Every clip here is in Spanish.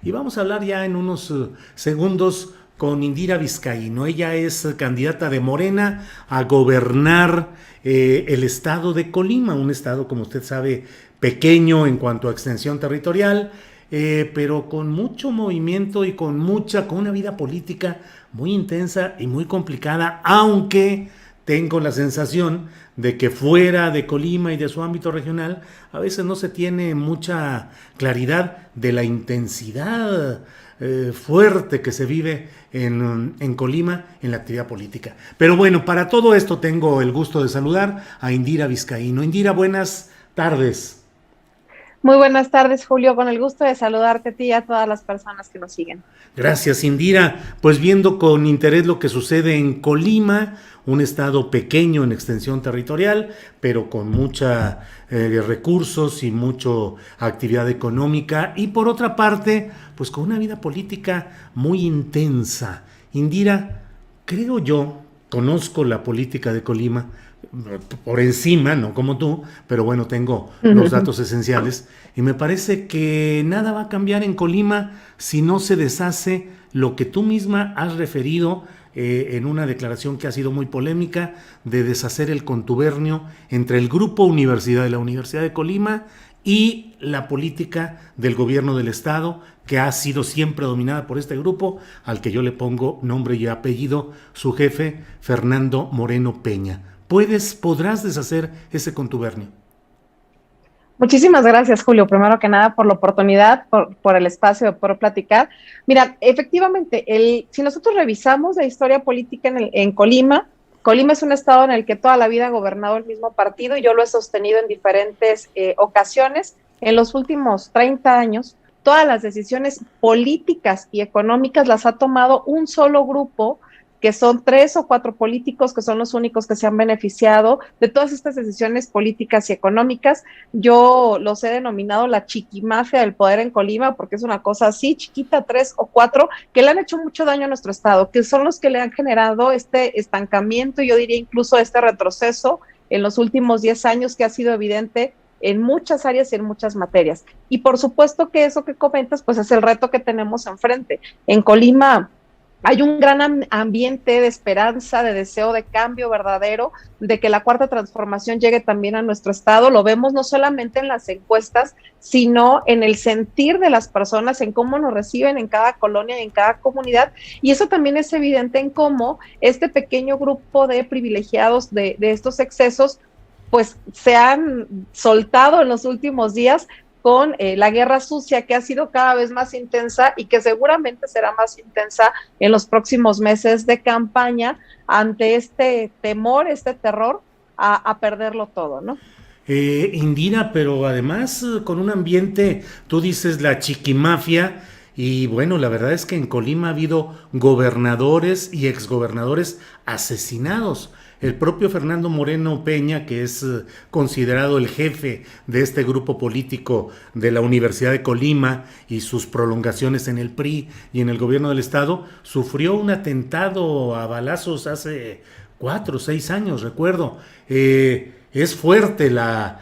y vamos a hablar ya en unos segundos con Indira Vizcaíno. Ella es candidata de Morena a gobernar el estado de Colima, un estado, como usted sabe, pequeño en cuanto a extensión territorial, pero con mucho movimiento y con una vida política muy intensa y muy complicada, aunque tengo la sensación de que fuera de Colima y de su ámbito regional, a veces no se tiene mucha claridad de la intensidad fuerte que se vive en Colima en la actividad política. Pero bueno, para todo esto tengo el gusto de saludar a Indira Vizcaíno. Indira, buenas tardes. Muy buenas tardes, Julio, con el gusto de saludarte a ti y a todas las personas que nos siguen. Gracias, Indira. Pues viendo con interés lo que sucede en Colima, un estado pequeño en extensión territorial, pero con mucha recursos y mucha actividad económica, y por otra parte, pues con una vida política muy intensa. Indira, creo yo, conozco la política de Colima por encima, no como tú, pero bueno, tengo los datos esenciales y me parece que nada va a cambiar en Colima si no se deshace lo que tú misma has referido en una declaración que ha sido muy polémica, de deshacer el contubernio entre el Grupo Universidad de la Universidad de Colima y la política del gobierno del estado, que ha sido siempre dominada por este grupo, al que yo le pongo nombre y apellido, su jefe, Fernando Moreno Peña. ¿Podrás deshacer ese contubernio? Muchísimas gracias, Julio, primero que nada por la oportunidad, por el espacio de poder platicar. Mira, efectivamente, si nosotros revisamos la historia política en Colima, Colima es un estado en el que toda la vida ha gobernado el mismo partido y yo lo he sostenido en diferentes ocasiones. En los últimos 30 años, todas las decisiones políticas y económicas las ha tomado un solo grupo, que son 3 o 4 políticos que son los únicos que se han beneficiado de todas estas decisiones políticas y económicas. Yo los he denominado la chiquimafia del poder en Colima, porque es una cosa así, chiquita, 3 o 4, que le han hecho mucho daño a nuestro estado, que son los que le han generado este estancamiento, y yo diría incluso este retroceso en los últimos 10 años, que ha sido evidente en muchas áreas y en muchas materias. Y por supuesto que eso que comentas, pues es el reto que tenemos enfrente. En Colima hay un gran ambiente de esperanza, de deseo de cambio verdadero, de que la cuarta transformación llegue también a nuestro estado. Lo vemos no solamente en las encuestas, sino en el sentir de las personas, en cómo nos reciben en cada colonia y en cada comunidad. Y eso también es evidente en cómo este pequeño grupo de privilegiados de estos excesos, pues se han soltado en los últimos días con la guerra sucia, que ha sido cada vez más intensa y que seguramente será más intensa en los próximos meses de campaña, ante este temor, este terror a perderlo todo, ¿no? Indira, pero además con un ambiente, tú dices la chiquimafia, y bueno, la verdad es que en Colima ha habido gobernadores y exgobernadores asesinados. El propio Fernando Moreno Peña, que es considerado el jefe de este grupo político de la Universidad de Colima y sus prolongaciones en el PRI y en el gobierno del estado, sufrió un atentado a balazos hace 4 o 6 años, recuerdo. Es fuerte la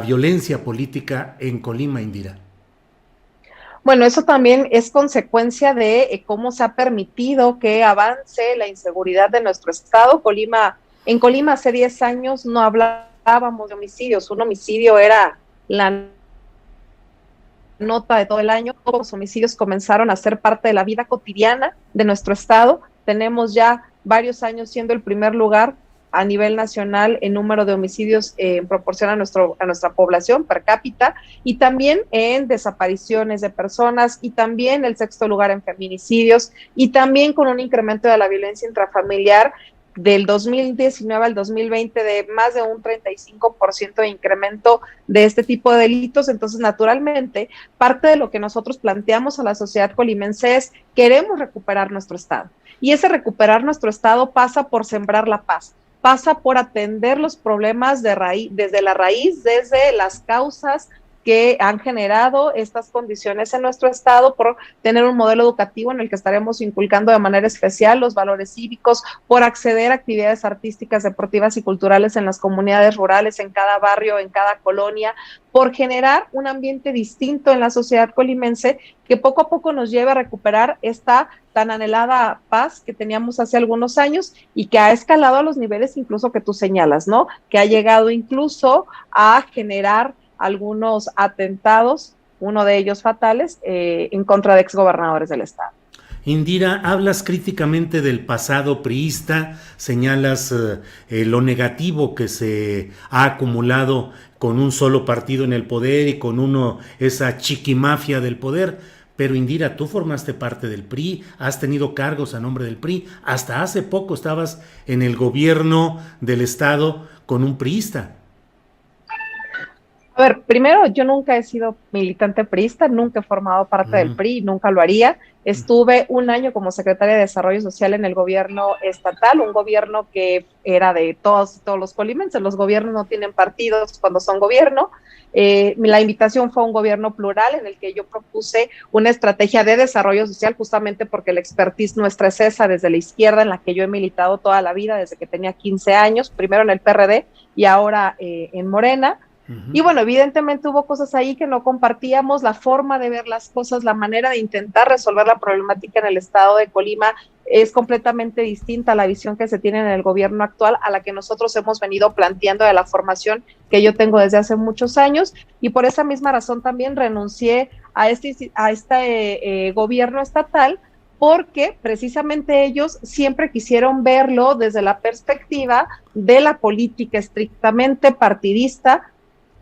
violencia política en Colima, Indira. Bueno, eso también es consecuencia de cómo se ha permitido que avance la inseguridad de nuestro estado. En Colima hace 10 años no hablábamos de homicidios. Un homicidio era la nota de todo el año. Todos los homicidios comenzaron a ser parte de la vida cotidiana de nuestro estado. Tenemos ya varios años siendo el primer lugar a nivel nacional en número de homicidios en proporción a nuestra población per cápita, y también en desapariciones de personas, y también el 6º lugar en feminicidios, y también con un incremento de la violencia intrafamiliar del 2019 al 2020 de más de un 35% de incremento de este tipo de delitos. Entonces, naturalmente, parte de lo que nosotros planteamos a la sociedad colimense es: queremos recuperar nuestro estado, y ese recuperar nuestro estado pasa por sembrar la paz, pasa por atender los problemas de raíz, desde la raíz, desde las causas que han generado estas condiciones en nuestro estado por tener un modelo educativo en el que estaremos inculcando de manera especial los valores cívicos, por acceder a actividades artísticas, deportivas y culturales en las comunidades rurales, en cada barrio, en cada colonia, por generar un ambiente distinto en la sociedad colimense que poco a poco nos lleve a recuperar esta tan anhelada paz que teníamos hace algunos años y que ha escalado a los niveles incluso que tú señalas, ¿no? Que ha llegado incluso a generar algunos atentados, uno de ellos fatales, en contra de exgobernadores del estado. Indira, hablas críticamente del pasado priista, señalas lo negativo que se ha acumulado con un solo partido en el poder y con esa chiquimafia del poder. Pero Indira, tú formaste parte del PRI, has tenido cargos a nombre del PRI, hasta hace poco estabas en el gobierno del estado con un priista. A ver, primero, yo nunca he sido militante priista, nunca he formado parte del PRI, nunca lo haría. Estuve un año como secretaria de Desarrollo Social en el gobierno estatal, un gobierno que era de todos los colimenses. Los gobiernos no tienen partidos cuando son gobierno. La invitación fue a un gobierno plural en el que yo propuse una estrategia de desarrollo social, justamente porque la expertise nuestra es esa, desde la izquierda, en la que yo he militado toda la vida, desde que tenía 15 años, primero en el PRD y ahora en Morena. Y bueno, evidentemente hubo cosas ahí que no compartíamos, la forma de ver las cosas, la manera de intentar resolver la problemática en el estado de Colima es completamente distinta a la visión que se tiene en el gobierno actual, a la que nosotros hemos venido planteando de la formación que yo tengo desde hace muchos años, y por esa misma razón también renuncié a este gobierno estatal, porque precisamente ellos siempre quisieron verlo desde la perspectiva de la política estrictamente partidista.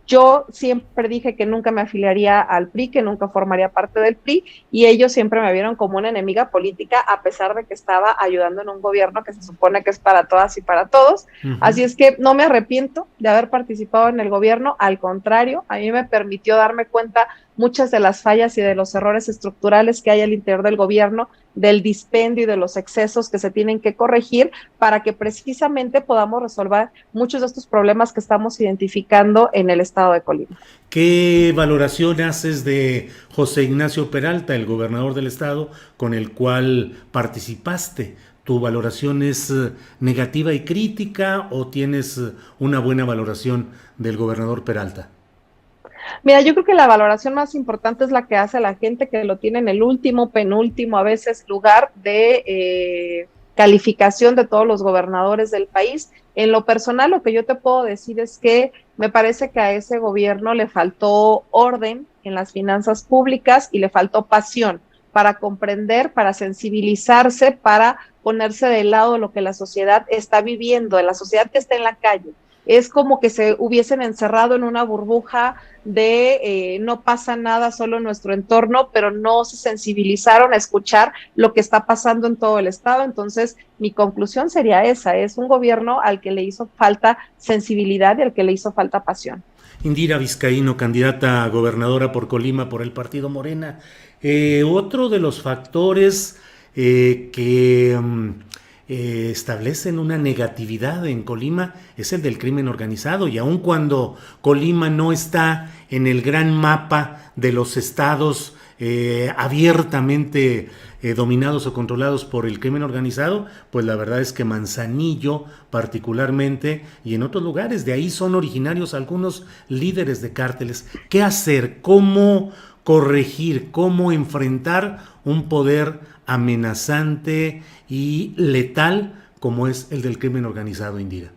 Yo siempre dije que nunca me afiliaría al PRI, que nunca formaría parte del PRI, y ellos siempre me vieron como una enemiga política, a pesar de que estaba ayudando en un gobierno que se supone que es para todas y para todos. Así es que no me arrepiento de haber participado en el gobierno, al contrario, a mí me permitió darme cuenta muchas de las fallas y de los errores estructurales que hay al interior del gobierno, del dispendio y de los excesos que se tienen que corregir para que precisamente podamos resolver muchos de estos problemas que estamos identificando en el estado de Colima. ¿Qué valoración haces de José Ignacio Peralta, el gobernador del estado, con el cual participaste? ¿Tu valoración es negativa y crítica o tienes una buena valoración del gobernador Peralta? Mira, yo creo que la valoración más importante es la que hace la gente que lo tiene en el último, penúltimo, a veces lugar de calificación de todos los gobernadores del país. En lo personal, lo que yo te puedo decir es que me parece que a ese gobierno le faltó orden en las finanzas públicas y le faltó pasión para comprender, para sensibilizarse, para ponerse del lado de lo que la sociedad está viviendo, de la sociedad que está en la calle. Es como que se hubiesen encerrado en una burbuja de no pasa nada solo en nuestro entorno, pero no se sensibilizaron a escuchar lo que está pasando en todo el estado. Entonces, mi conclusión sería esa, es un gobierno al que le hizo falta sensibilidad y al que le hizo falta pasión. Indira Vizcaíno, candidata a gobernadora por Colima por el partido Morena. Otro de los factores que establecen una negatividad en Colima es el del crimen organizado, y aun cuando Colima no está en el gran mapa de los estados abiertamente dominados o controlados por el crimen organizado, pues la verdad es que Manzanillo particularmente y en otros lugares de ahí son originarios algunos líderes de cárteles. ¿Qué hacer? ¿Cómo corregir? ¿Cómo enfrentar un poder amenazante y letal como es el del crimen organizado, Indira?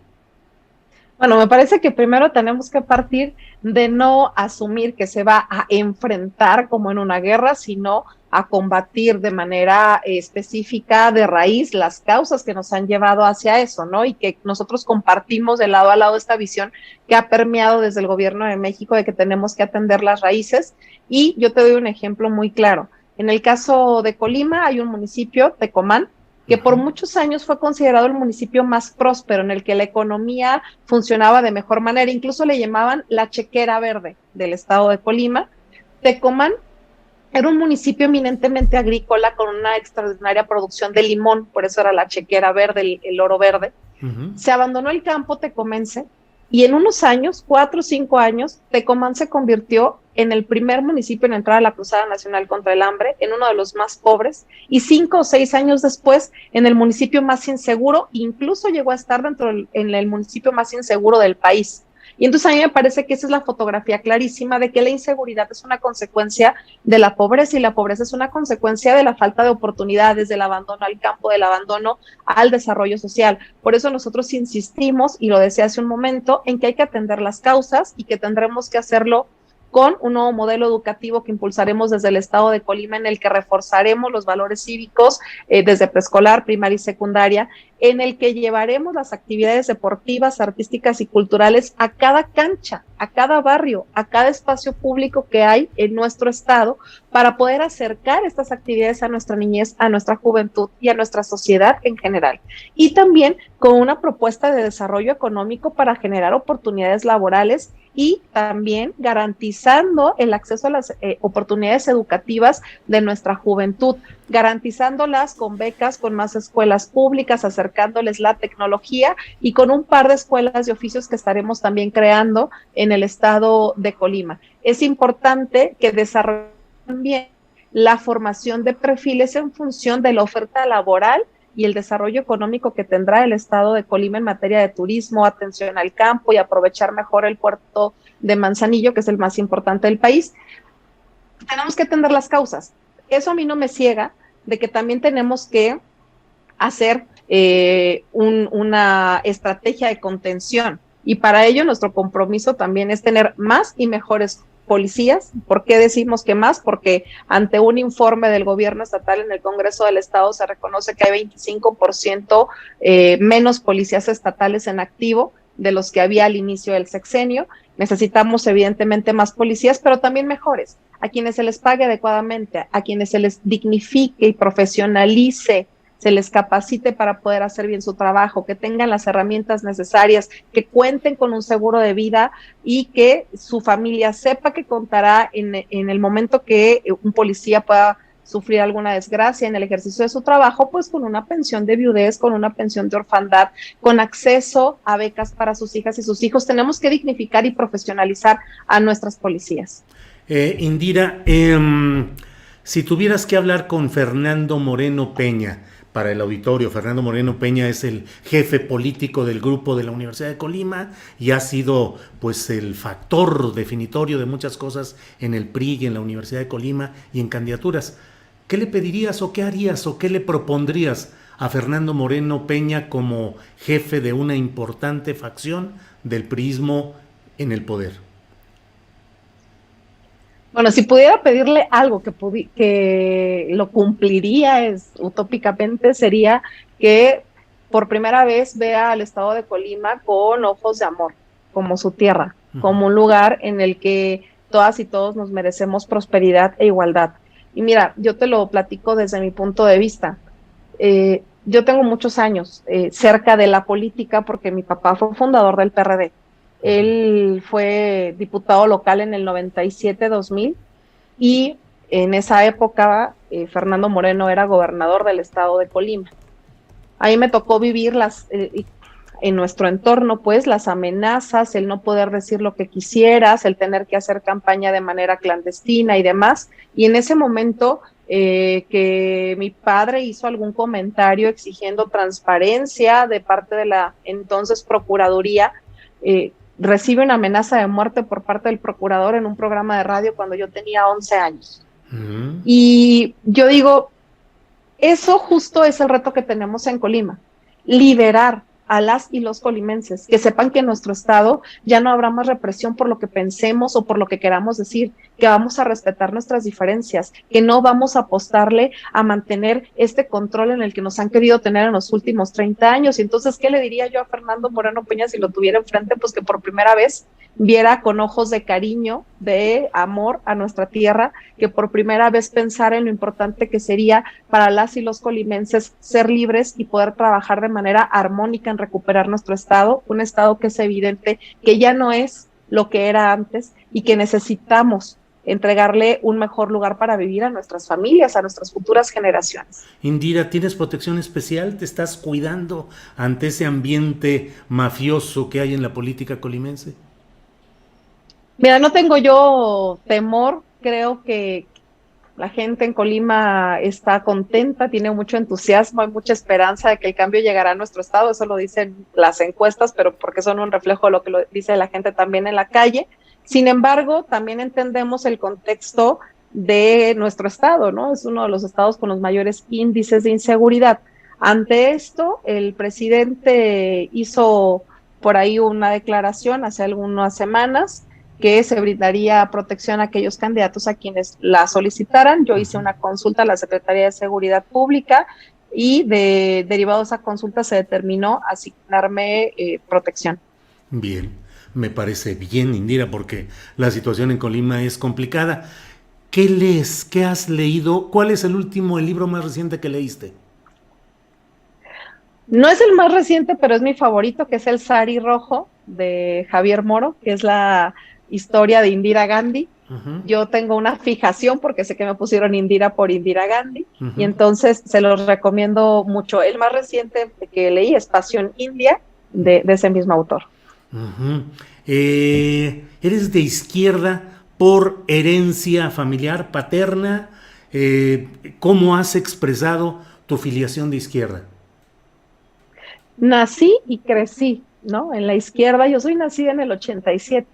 Bueno, me parece que primero tenemos que partir de no asumir que se va a enfrentar como en una guerra, sino a combatir de manera específica, de raíz, las causas que nos han llevado hacia eso, ¿no? Y que nosotros compartimos de lado a lado esta visión que ha permeado desde el gobierno de México de que tenemos que atender las raíces. Y yo te doy un ejemplo muy claro. En el caso de Colima hay un municipio, Tecomán, que por muchos años fue considerado el municipio más próspero, en el que la economía funcionaba de mejor manera, incluso le llamaban la chequera verde del estado de Colima. Tecomán era un municipio eminentemente agrícola con una extraordinaria producción de limón, por eso era la chequera verde, el oro verde. Se abandonó el campo tecomense Y en unos años, 4 o 5 años, Tecomán se convirtió en el primer municipio en entrar a la Cruzada Nacional contra el Hambre, en uno de los más pobres, y 5 o 6 años después, en el municipio más inseguro, incluso llegó a estar en el municipio más inseguro del país. Y entonces a mí me parece que esa es la fotografía clarísima de que la inseguridad es una consecuencia de la pobreza, y la pobreza es una consecuencia de la falta de oportunidades, del abandono al campo, del abandono al desarrollo social. Por eso nosotros insistimos, y lo decía hace un momento, en que hay que atender las causas y que tendremos que hacerlo con un nuevo modelo educativo que impulsaremos desde el Estado de Colima, en el que reforzaremos los valores cívicos desde preescolar, primaria y secundaria, en el que llevaremos las actividades deportivas, artísticas y culturales a cada cancha, a cada barrio, a cada espacio público que hay en nuestro estado, para poder acercar estas actividades a nuestra niñez, a nuestra juventud y a nuestra sociedad en general. Y también con una propuesta de desarrollo económico para generar oportunidades laborales, y también garantizando el acceso a las oportunidades educativas de nuestra juventud, garantizándolas con becas, con más escuelas públicas, acercándoles la tecnología, y con un par de escuelas de oficios que estaremos también creando en el estado de Colima. Es importante que desarrollen bien la formación de perfiles en función de la oferta laboral y el desarrollo económico que tendrá el estado de Colima en materia de turismo, atención al campo y aprovechar mejor el puerto de Manzanillo, que es el más importante del país. Tenemos que atender las causas. Eso a mí no me ciega de que también tenemos que hacer una estrategia de contención, y para ello nuestro compromiso también es tener más y mejores policías. ¿Por qué decimos que más? Porque ante un informe del gobierno estatal en el Congreso del Estado se reconoce que hay 25% menos policías estatales en activo de los que había al inicio del sexenio. Necesitamos evidentemente más policías, pero también mejores, a quienes se les pague adecuadamente, a quienes se les dignifique y profesionalice, se les capacite para poder hacer bien su trabajo, que tengan las herramientas necesarias, que cuenten con un seguro de vida, y que su familia sepa que contará en el momento que un policía pueda sufrir alguna desgracia en el ejercicio de su trabajo, pues con una pensión de viudez, con una pensión de orfandad, con acceso a becas para sus hijas y sus hijos. Tenemos que dignificar y profesionalizar a nuestras policías. Indira, si tuvieras que hablar con Fernando Moreno Peña, para el auditorio, Fernando Moreno Peña es el jefe político del grupo de la Universidad de Colima y ha sido pues el factor definitorio de muchas cosas en el PRI y en la Universidad de Colima y en candidaturas. ¿Qué le pedirías o qué harías o qué le propondrías a Fernando Moreno Peña como jefe de una importante facción del priismo en el poder? Bueno, si pudiera pedirle algo que lo cumpliría utópicamente, sería que por primera vez vea al estado de Colima con ojos de amor, como su tierra, como un lugar en el que todas y todos nos merecemos prosperidad e igualdad. Y mira, yo te lo platico desde mi punto de vista. Yo tengo muchos años cerca de la política porque mi papá fue fundador del PRD. Él fue diputado local en el 97-2000, y en esa época Fernando Moreno era gobernador del estado de Colima. Ahí me tocó vivir en nuestro entorno, pues, las amenazas, el no poder decir lo que quisieras, el tener que hacer campaña de manera clandestina y demás. Y en ese momento que mi padre hizo algún comentario exigiendo transparencia de parte de la entonces Procuraduría, recibe una amenaza de muerte por parte del procurador en un programa de radio cuando yo tenía 11 años. Y yo digo, eso justo es el reto que tenemos en Colima, liberar a las y los colimenses, que sepan que en nuestro estado ya no habrá más represión por lo que pensemos o por lo que queramos decir, que vamos a respetar nuestras diferencias, que no vamos a apostarle a mantener este control en el que nos han querido tener en los últimos 30 años. Y entonces, ¿qué le diría yo a Fernando Moreno Peña si lo tuviera enfrente? Pues que por primera vez viera con ojos de cariño, de amor a nuestra tierra, que por primera vez pensara en lo importante que sería para las y los colimenses ser libres y poder trabajar de manera armónica en recuperar nuestro estado, un estado que es evidente que ya no es lo que era antes y que necesitamos entregarle un mejor lugar para vivir a nuestras familias, a nuestras futuras generaciones. Indira, ¿tienes protección especial? ¿Te estás cuidando ante ese ambiente mafioso que hay en la política colimense? Mira, no tengo yo temor, creo que la gente en Colima está contenta, tiene mucho entusiasmo, hay mucha esperanza de que el cambio llegará a nuestro estado, eso lo dicen las encuestas, pero porque son un reflejo de lo que lo dice la gente también en la calle. Sin embargo, también entendemos el contexto de nuestro estado, ¿no? Es uno de los estados con los mayores índices de inseguridad. Ante esto, el presidente hizo por ahí una declaración hace algunas semanas que se brindaría protección a aquellos candidatos a quienes la solicitaran. Yo hice una consulta a la Secretaría de Seguridad Pública y derivado de esa consulta se determinó asignarme protección. Bien, me parece bien, Indira, porque la situación en Colima es complicada. ¿Qué lees? ¿Qué has leído? ¿Cuál es el libro más reciente que leíste? No es el más reciente, pero es mi favorito, que es El Sari Rojo de Javier Moro, que es la historia de Indira Gandhi. Yo tengo una fijación porque sé que me pusieron Indira por Indira Gandhi y entonces se los recomiendo mucho. El más reciente que leí es Pasión India de ese mismo autor. ¿Eres de izquierda por herencia familiar paterna? ¿Cómo has expresado tu filiación de izquierda? Nací y crecí, ¿no? En la izquierda. Yo soy nacida en el 87.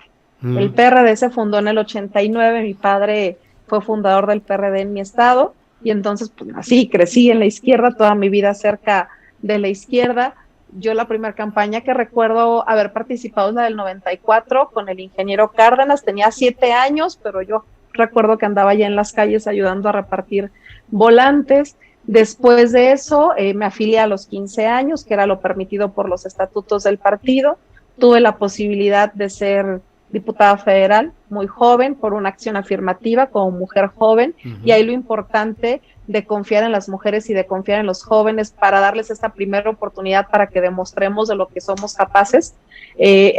El PRD se fundó en el 89, mi padre fue fundador del PRD en mi estado, y entonces pues nací y crecí en la izquierda, toda mi vida cerca de la izquierda. Yo la primera campaña que recuerdo haber participado es la del 94 con el ingeniero Cárdenas, tenía 7 años, pero yo recuerdo que andaba ya en las calles ayudando a repartir volantes. Después de eso me afilié a los 15 años, que era lo permitido por los estatutos del partido. Tuve la posibilidad de ser diputada federal, muy joven, por una acción afirmativa como mujer joven, y ahí lo importante de confiar en las mujeres y de confiar en los jóvenes para darles esta primera oportunidad para que demostremos de lo que somos capaces.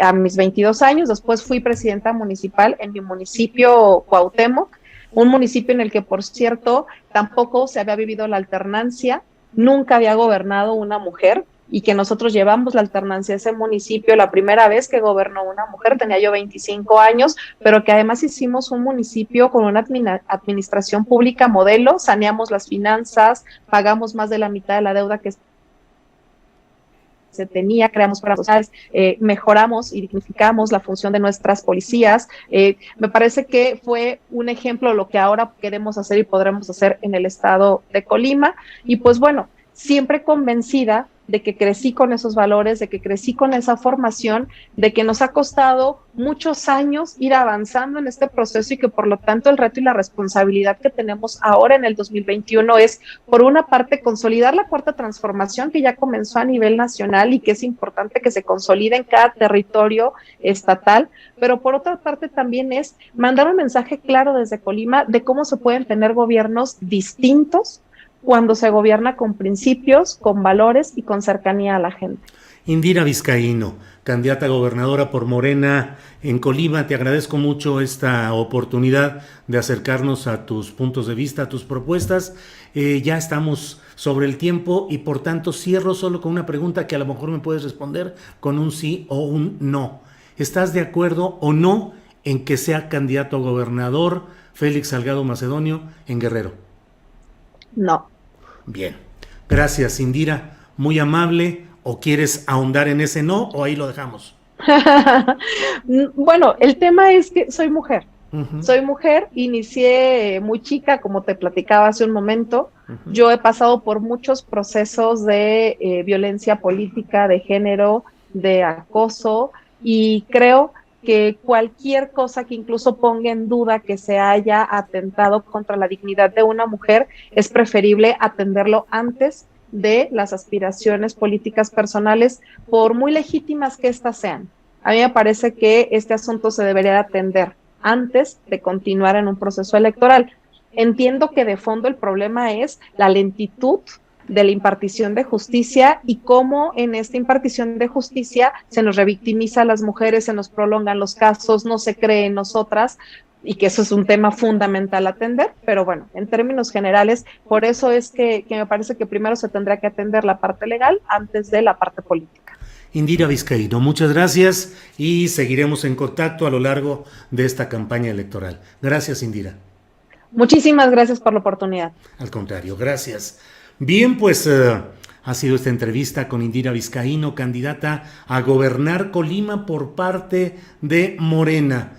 A mis 22 años, después fui presidenta municipal en mi municipio Cuauhtémoc, un municipio en el que, por cierto, tampoco se había vivido la alternancia, nunca había gobernado una mujer, y que nosotros llevamos la alternancia a ese municipio. La primera vez que gobernó una mujer, tenía yo 25 años, pero que además hicimos un municipio con una administración pública modelo, saneamos las finanzas, pagamos más de la mitad de la deuda que se tenía, creamos programas sociales, mejoramos y dignificamos la función de nuestras policías. Me parece que fue un ejemplo de lo que ahora queremos hacer y podremos hacer en el estado de Colima. Y pues bueno, siempre convencida de que crecí con esos valores, de que crecí con esa formación, de que nos ha costado muchos años ir avanzando en este proceso y que por lo tanto el reto y la responsabilidad que tenemos ahora en el 2021 es, por una parte, consolidar la cuarta transformación que ya comenzó a nivel nacional y que es importante que se consolide en cada territorio estatal, pero por otra parte también es mandar un mensaje claro desde Colima de cómo se pueden tener gobiernos distintos cuando se gobierna con principios, con valores y con cercanía a la gente. Indira Vizcaíno, candidata a gobernadora por Morena en Colima, te agradezco mucho esta oportunidad de acercarnos a tus puntos de vista, a tus propuestas. Ya estamos sobre el tiempo y por tanto cierro solo con una pregunta que a lo mejor me puedes responder con un sí o un no. ¿Estás de acuerdo o no en que sea candidato a gobernador Félix Salgado Macedonio en Guerrero? No. Bien, gracias Indira, muy amable. ¿O quieres ahondar en ese no o ahí lo dejamos? Bueno, el tema es que soy mujer. Soy mujer, inicié muy chica, como te platicaba hace un momento. Yo he pasado por muchos procesos de violencia política, de género, de acoso, y creo que cualquier cosa que incluso ponga en duda que se haya atentado contra la dignidad de una mujer, es preferible atenderlo antes de las aspiraciones políticas personales, por muy legítimas que éstas sean. A mí me parece que este asunto se debería atender antes de continuar en un proceso electoral. Entiendo que de fondo el problema es la lentitud de la impartición de justicia y cómo en esta impartición de justicia se nos revictimiza a las mujeres, se nos prolongan los casos, no se cree en nosotras. y que eso es un tema fundamental a atender, pero bueno, en términos generales, por eso es que me parece que primero se tendrá que atender la parte legal antes de la parte política. Indira Vizcaíno, muchas gracias y seguiremos en contacto a lo largo de esta campaña electoral. Gracias, Indira. Muchísimas gracias por la oportunidad. Al contrario, gracias. Bien, pues ha sido esta entrevista con Indira Vizcaíno, candidata a gobernar Colima por parte de Morena.